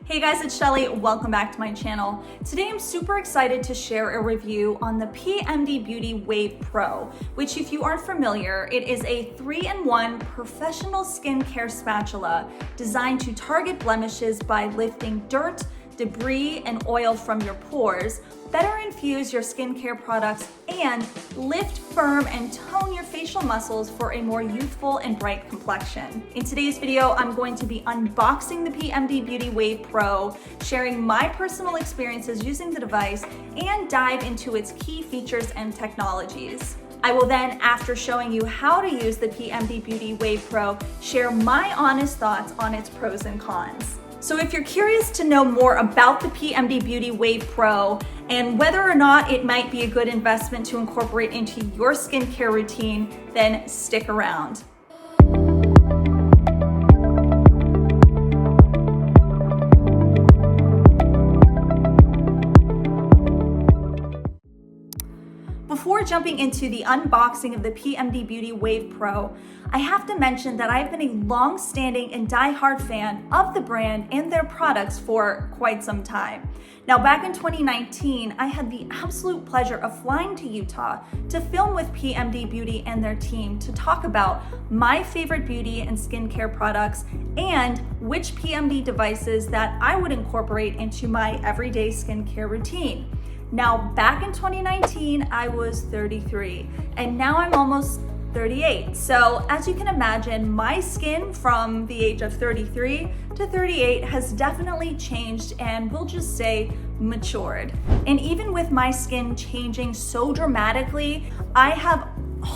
Hey guys, it's Shelly. Welcome back to my channel. Today I'm super excited to share a review on the PMD Beauty Wave Pro, which if you aren't familiar, it is a 3-in-1 professional skincare spatula designed to target blemishes by lifting dirt, debris, and oil from your pores, better infuse your skincare products, and lift, firm, and tone your facial muscles for a more youthful and bright complexion. In today's video, I'm going to be unboxing the PMD Beauty Wave Pro, sharing my personal experiences using the device, and dive into its key features and technologies. I will then, after showing you how to use the PMD Beauty Wave Pro, share my honest thoughts on its pros and cons. So if you're curious to know more about the PMD Beauty Wave Pro and whether or not it might be a good investment to incorporate into your skincare routine, then stick around. Before jumping into the unboxing of the PMD Beauty Wave Pro, I have to mention that I've been a long-standing and die-hard fan of the brand and their products for quite some time. Now, back in 2019, I had the absolute pleasure of flying to Utah to film with PMD Beauty and their team to talk about my favorite beauty and skincare products and which PMD devices that I would incorporate into my everyday skincare routine. Now, back in 2019, I was 33, and now I'm almost 38. So as you can imagine, my skin from the age of 33 to 38 has definitely changed and we'll just say matured. And even with my skin changing so dramatically, I have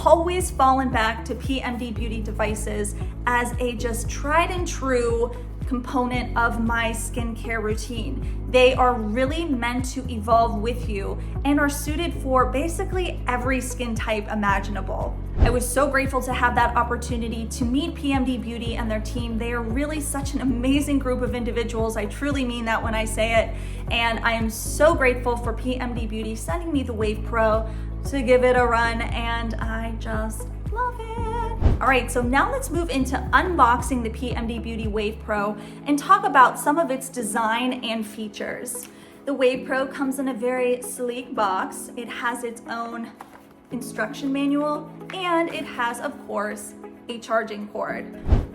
always fallen back to PMD Beauty devices as a just tried and true component of my skincare routine. They are really meant to evolve with you and are suited for basically every skin type imaginable. I was so grateful to have that opportunity to meet PMD Beauty and their team. They are really such an amazing group of individuals. I truly mean that when I say it. And I am so grateful for PMD Beauty sending me the Wave Pro to give it a run, and I just love it. All right, so now let's move into unboxing the PMD Beauty Wave Pro and talk about some of its design and features. The Wave Pro comes in a very sleek box. It has its own instruction manual, and it has, of course, a charging cord.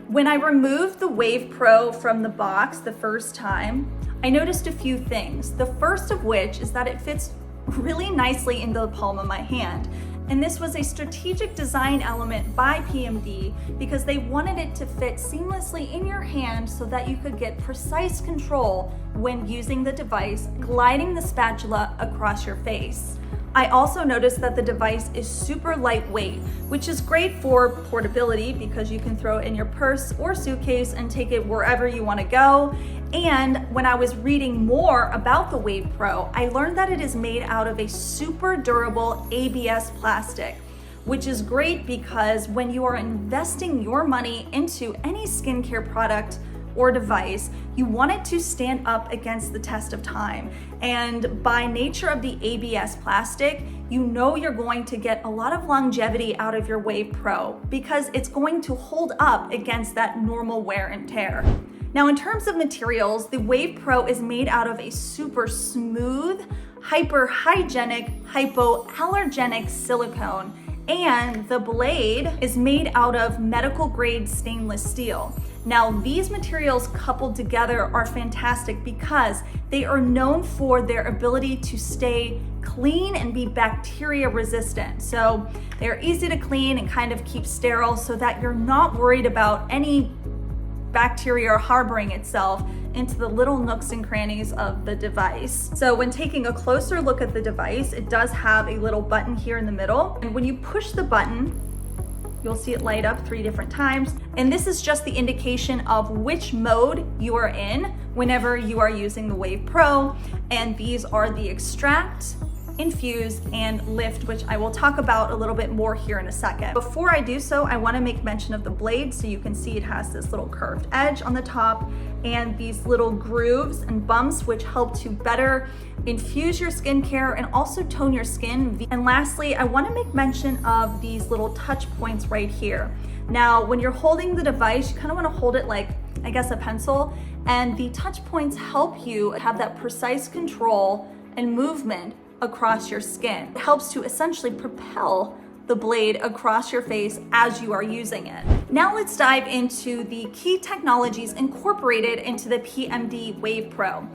When I removed the Wave Pro from the box the first time, I noticed a few things. The first of which is that it fits really nicely into the palm of my hand. And this was a strategic design element by PMD because they wanted it to fit seamlessly in your hand so that you could get precise control when using the device, gliding the spatula across your face. I also noticed that the device is super lightweight, which is great for portability because you can throw it in your purse or suitcase and take it wherever you want to go. And when I was reading more about the Wave Pro, I learned that it is made out of a super durable ABS plastic, which is great because when you are investing your money into any skincare product or device, you want it to stand up against the test of time. And by nature of the ABS plastic, you know you're going to get a lot of longevity out of your Wave Pro because it's going to hold up against that normal wear and tear. Now, in terms of materials, the Wave Pro is made out of a super smooth, hyperhygienic, hypoallergenic silicone, and the blade is made out of medical grade stainless steel. Now, these materials coupled together are fantastic because they are known for their ability to stay clean and be bacteria resistant. So they're easy to clean and kind of keep sterile so that you're not worried about any bacteria harboring itself into the little nooks and crannies of the device. So when taking a closer look at the device, it does have a little button here in the middle. And when you push the button, you'll see it light up 3 different times. And this is just the indication of which mode you are in whenever you are using the Wave Pro. And these are the extract, infuse, and lift, which I will talk about a little bit more here in a second. Before I do so, I want to make mention of the blade. So you can see it has this little curved edge on the top and these little grooves and bumps, which help to better infuse your skincare and also tone your skin. And lastly, I want to make mention of these little touch points right here. Now, when you're holding the device, you kind of want to hold it like I guess a pencil, and the touch points help you have that precise control and movement across your skin. It helps to essentially propel the blade across your face as you are using it. Now let's dive into the key technologies incorporated into the PMD Wave Pro.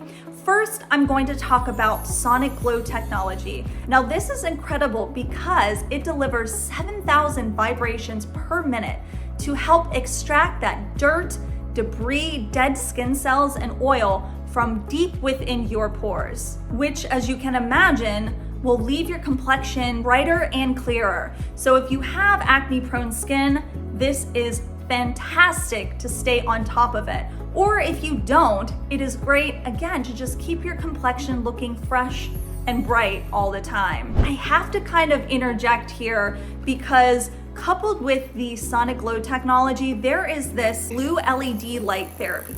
First, I'm going to talk about sonic glow technology. Now this is incredible because it delivers 7,000 vibrations per minute to help extract that dirt, debris, dead skin cells, and oil from deep within your pores, which, as you can imagine, will leave your complexion brighter and clearer. So if you have acne-prone skin, this is fantastic to stay on top of it. Or if you don't, it is great, again, to just keep your complexion looking fresh and bright all the time. I have to kind of interject here because coupled with the sonic glow technology, there is this blue LED light therapy.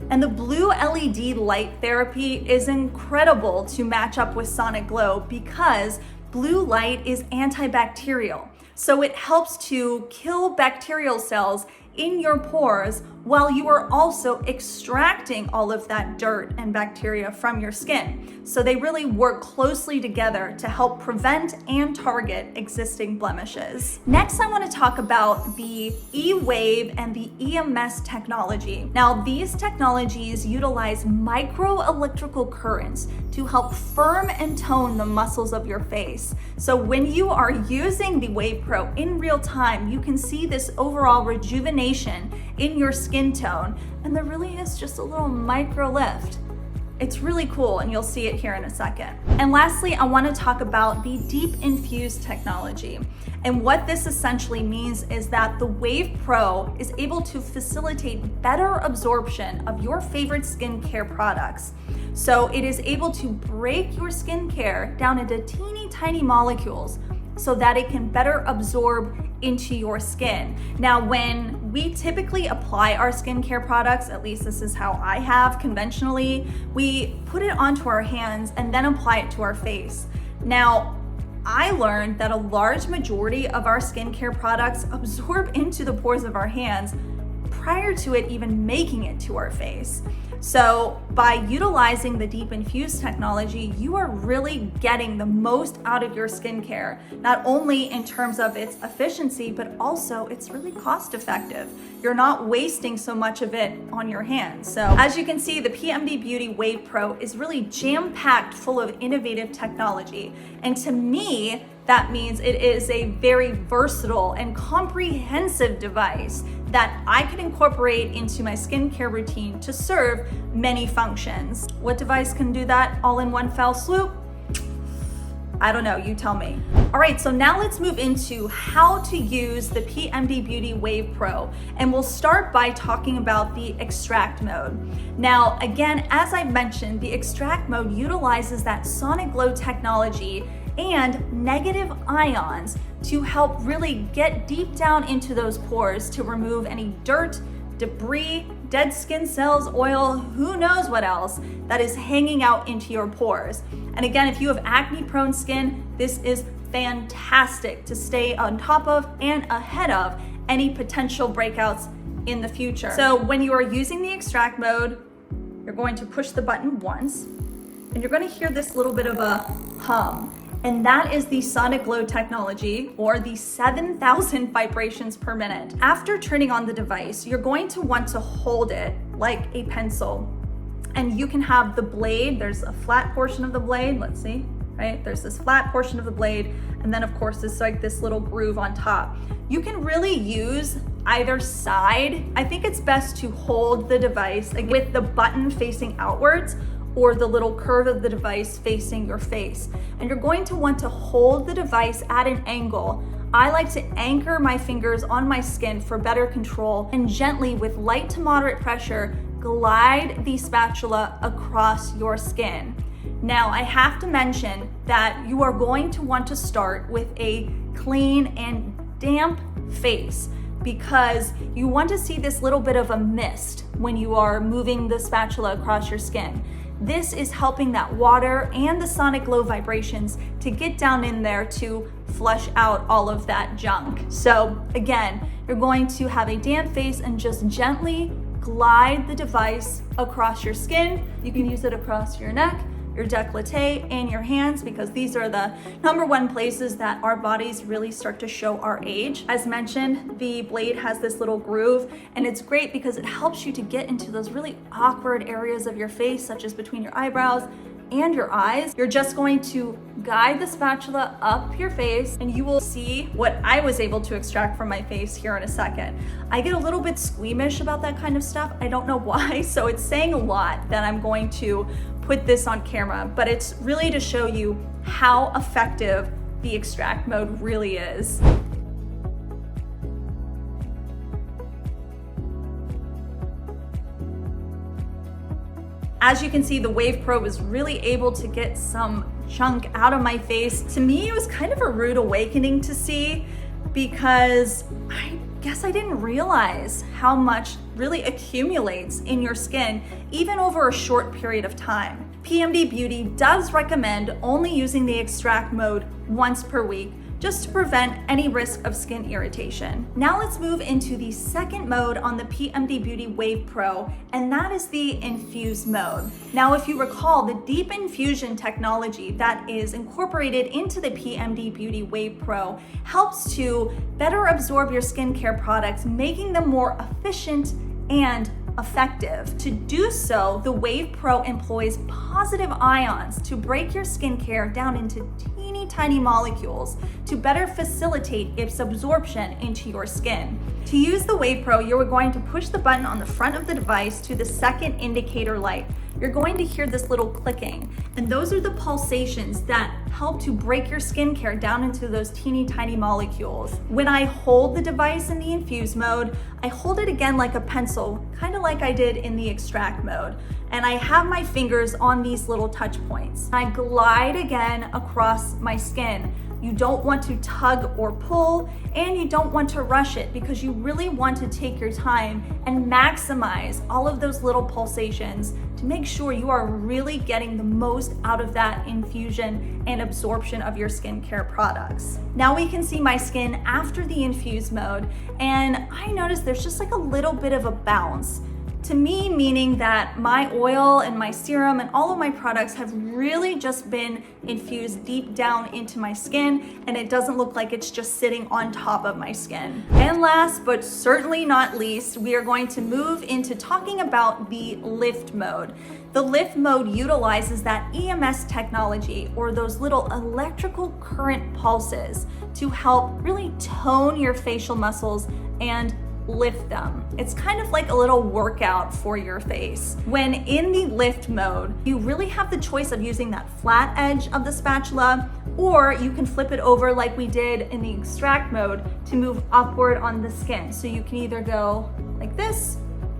And the blue LED light therapy is incredible to match up with sonic glow because blue light is antibacterial. So it helps to kill bacterial cells in your pores while you are also extracting all of that dirt and bacteria from your skin. So they really work closely together to help prevent and target existing blemishes. Next, I want to talk about the E-Wave and the EMS technology. Now, these technologies utilize microelectrical currents to help firm and tone the muscles of your face. So when you are using the Wave Pro in real time, you can see this overall rejuvenation in your skin tone, and there really is just a little micro lift. It's really cool, and you'll see it here in a second. And lastly, I want to talk about the Deep Infuse technology. And what this essentially means is that the Wave Pro is able to facilitate better absorption of your favorite skincare products. So it is able to break your skincare down into teeny tiny molecules so that it can better absorb into your skin. Now, when we typically apply our skincare products, at least this is how I have conventionally, we put it onto our hands and then apply it to our face. Now, I learned that a large majority of our skincare products absorb into the pores of our hands prior to it even making it to our face. So by utilizing the Deep Infuse technology, you are really getting the most out of your skincare, not only in terms of its efficiency, but also it's really cost effective. You're not wasting so much of it on your hands. So as you can see, the PMD Beauty Wave Pro is really jam-packed full of innovative technology. And to me, that means it is a very versatile and comprehensive device that I can incorporate into my skincare routine to serve many functions. What device can do that all in one fell swoop? I don't know, you tell me. All right, so now let's move into how to use the PMD Beauty Wave Pro. And we'll start by talking about the extract mode. Now, again, as I mentioned, the extract mode utilizes that sonic glow technology and negative ions to help really get deep down into those pores to remove any dirt, debris, dead skin cells, oil, who knows what else that is hanging out into your pores. And again, if you have acne-prone skin, this is fantastic to stay on top of and ahead of any potential breakouts in the future. So when you are using the extract mode, you're going to push the button once, and you're going to hear this little bit of a hum. And that is the sonic glow technology, or the 7,000 vibrations per minute. After turning on the device, you're going to want to hold it like a pencil. And you can have the blade, there's a flat portion of the blade, let's see, right? There's this flat portion of the blade, and then of course it's like this little groove on top. You can really use either side. I think it's best to hold the device with the button facing outwards, or the little curve of the device facing your face. And you're going to want to hold the device at an angle. I like to anchor my fingers on my skin for better control, and gently, with light to moderate pressure, glide the spatula across your skin. Now, I have to mention that you are going to want to start with a clean and damp face, because you want to see this little bit of a mist when you are moving the spatula across your skin. This is helping that water and the sonic glow vibrations to get down in there to flush out all of that junk. So again, you're going to have a damp face and just gently glide the device across your skin. You can use it across your neck, your décolleté, and your hands, because these are the number one places that our bodies really start to show our age. As mentioned, the blade has this little groove, and it's great because it helps you to get into those really awkward areas of your face, such as between your eyebrows and your eyes. You're just going to guide the spatula up your face, and you will see what I was able to extract from my face here in a second. I get a little bit squeamish about that kind of stuff. I don't know why, so it's saying a lot that I'm going to put this on camera, but it's really to show you how effective the extract mode really is. As you can see, the Wave Pro was really able to get some chunk out of my face. To me, it was kind of a rude awakening to see, because I guess I didn't realize how much really accumulates in your skin, even over a short period of time. PMD Beauty does recommend only using the extract mode once per week, just to prevent any risk of skin irritation. Now let's move into the second mode on the PMD Beauty Wave Pro, and that is the Infuse Mode. Now, if you recall, the deep infusion technology that is incorporated into the PMD Beauty Wave Pro helps to better absorb your skincare products, making them more efficient and effective. To do so, the Wave Pro employs positive ions to break your skincare down into teeny tiny molecules to better facilitate its absorption into your skin. To use the Wave Pro, you're going to push the button on the front of the device to the second indicator light. You're going to hear this little clicking, and those are the pulsations that help to break your skincare down into those teeny tiny molecules. When I hold the device in the infuse mode, I hold it again like a pencil, kind of like I did in the extract mode. And I have my fingers on these little touch points. I glide again across my skin. You don't want to tug or pull, and you don't want to rush it, because you really want to take your time and maximize all of those little pulsations to make sure you are really getting the most out of that infusion and absorption of your skincare products. Now we can see my skin after the infuse mode, and I noticed there's just like a little bit of a bounce. To me, meaning that my oil and my serum and all of my products have really just been infused deep down into my skin, and it doesn't look like it's just sitting on top of my skin. And last but certainly not least, we are going to move into talking about the lift mode. The lift mode utilizes that EMS technology, or those little electrical current pulses, to help really tone your facial muscles and lift them. It's kind of like a little workout for your face. When in the lift mode, you really have the choice of using that flat edge of the spatula, or you can flip it over like we did in the extract mode to move upward on the skin. So you can either go like this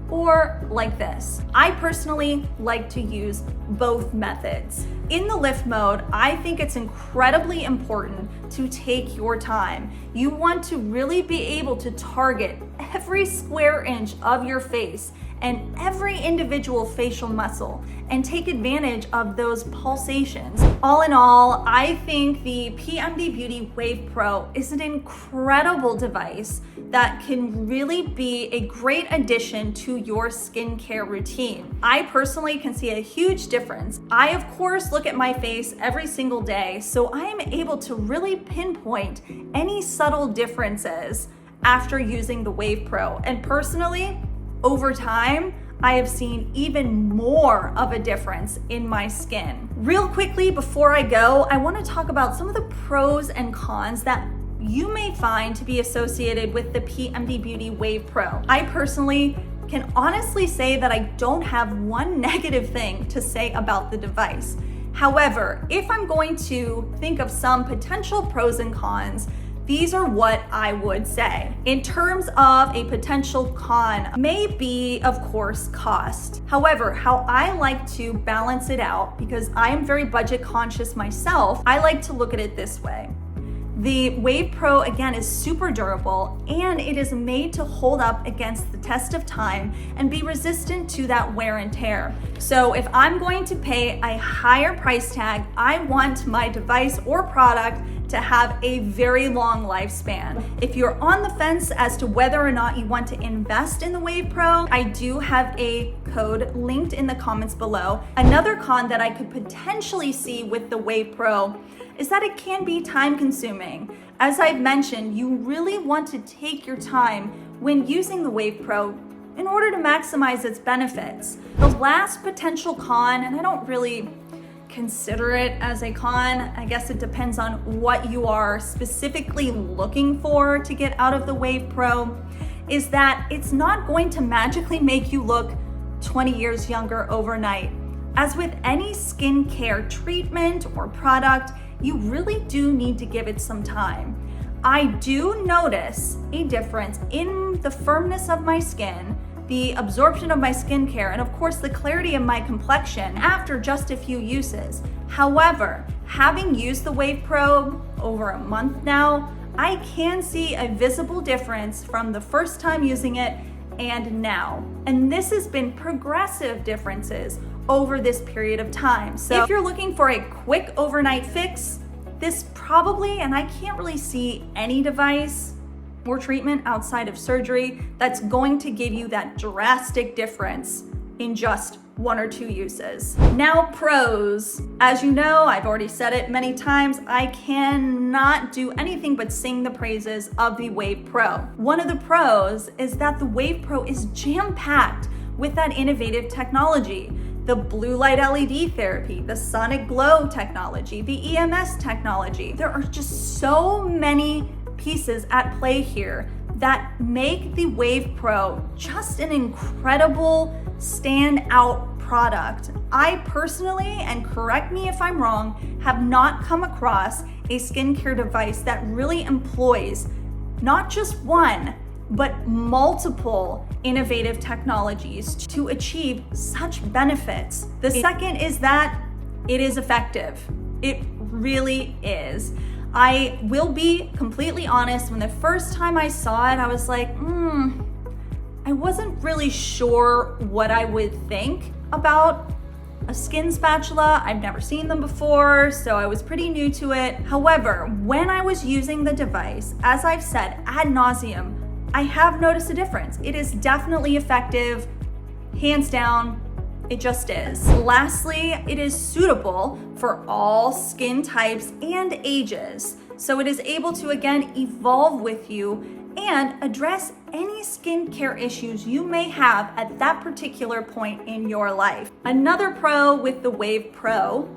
or like this. I personally like to use both methods. In the lift mode, I think it's incredibly important to take your time. You want to really be able to target every square inch of your face and every individual facial muscle and take advantage of those pulsations. All in all, I think the PMD Beauty Wave Pro is an incredible device that can really be a great addition to your skincare routine. I personally can see a huge difference. I, of course, look at my face every single day, so I am able to really pinpoint any subtle differences after using the Wave Pro. And personally, over time, I have seen even more of a difference in my skin. Real quickly before I go, I want to talk about some of the pros and cons that you may find to be associated with the PMD Beauty Wave Pro. I personally can honestly say that I don't have one negative thing to say about the device. However, if I'm going to think of some potential pros and cons, these are what I would say. In terms of a potential con, may be, of course, cost. However, how I like to balance it out, because I am very budget conscious myself, I like to look at it this way. The Wave Pro, again, is super durable, and it is made to hold up against the test of time and be resistant to that wear and tear. So if I'm going to pay a higher price tag, I want my device or product to have a very long lifespan. If you're on the fence as to whether or not you want to invest in the Wave Pro, I do have a code linked in the comments below. Another con that I could potentially see with the Wave Pro is that it can be time consuming. As I've mentioned, you really want to take your time when using the Wave Pro in order to maximize its benefits. The last potential con, and I don't really consider it as a con, I guess it depends on what you are specifically looking for to get out of the Wave Pro, is that it's not going to magically make you look 20 years younger overnight. As with any skincare treatment or product, you really do need to give it some time. I do notice a difference in the firmness of my skin, the absorption of my skincare, and of course the clarity of my complexion after just a few uses. However, having used the Wave Pro over a month now, I can see a visible difference from the first time using it and now. And this has been progressive differences over this period of time. So if you're looking for a quick overnight fix, this probably, and I can't really see any device or treatment outside of surgery that's going to give you that drastic difference in just 1 or 2 uses. Now, pros. As you know, I've already said it many times, I cannot do anything but sing the praises of the Wave Pro. One of the pros is that the Wave Pro is jam-packed with that innovative technology. The blue light LED therapy, the sonic glow technology, the EMS technology. There are just so many pieces at play here that make the Wave Pro just an incredible standout product. I personally, and correct me if I'm wrong, have not come across a skincare device that really employs not just one, but multiple innovative technologies to achieve such benefits. The second is that it is effective. It really is. I will be completely honest, when the first time I saw it, I was like, I wasn't really sure what I would think about a skin spatula. I've never seen them before, so I was pretty new to it. However, when I was using the device, as I've said ad nauseum, I have noticed a difference. It is definitely effective, hands down, it just is. Lastly, it is suitable for all skin types and ages. So it is able to, again, evolve with you and address any skincare issues you may have at that particular point in your life. Another pro with the Wave Pro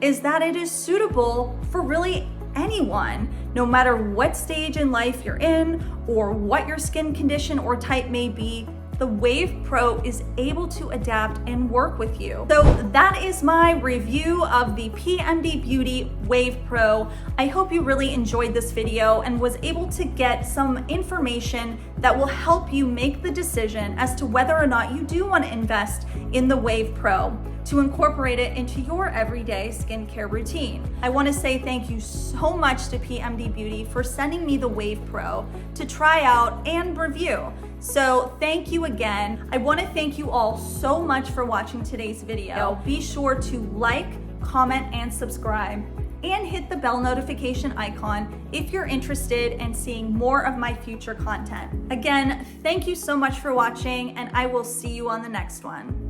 is that it is suitable for really anyone, no matter what stage in life you're in or what your skin condition or type may be. The Wave Pro is able to adapt and work with you. So that is my review of the PMD Beauty Wave Pro. I hope you really enjoyed this video and was able to get some information that will help you make the decision as to whether or not you do want to invest in the Wave Pro to incorporate it into your everyday skincare routine. I want to say thank you so much to PMD Beauty for sending me the Wave Pro to try out and review. So thank you again. I want to thank you all so much for watching today's video. Be sure to like, comment, and subscribe, and hit the bell notification icon if you're interested in seeing more of my future content. Again, thank you so much for watching, and I will see you on the next one.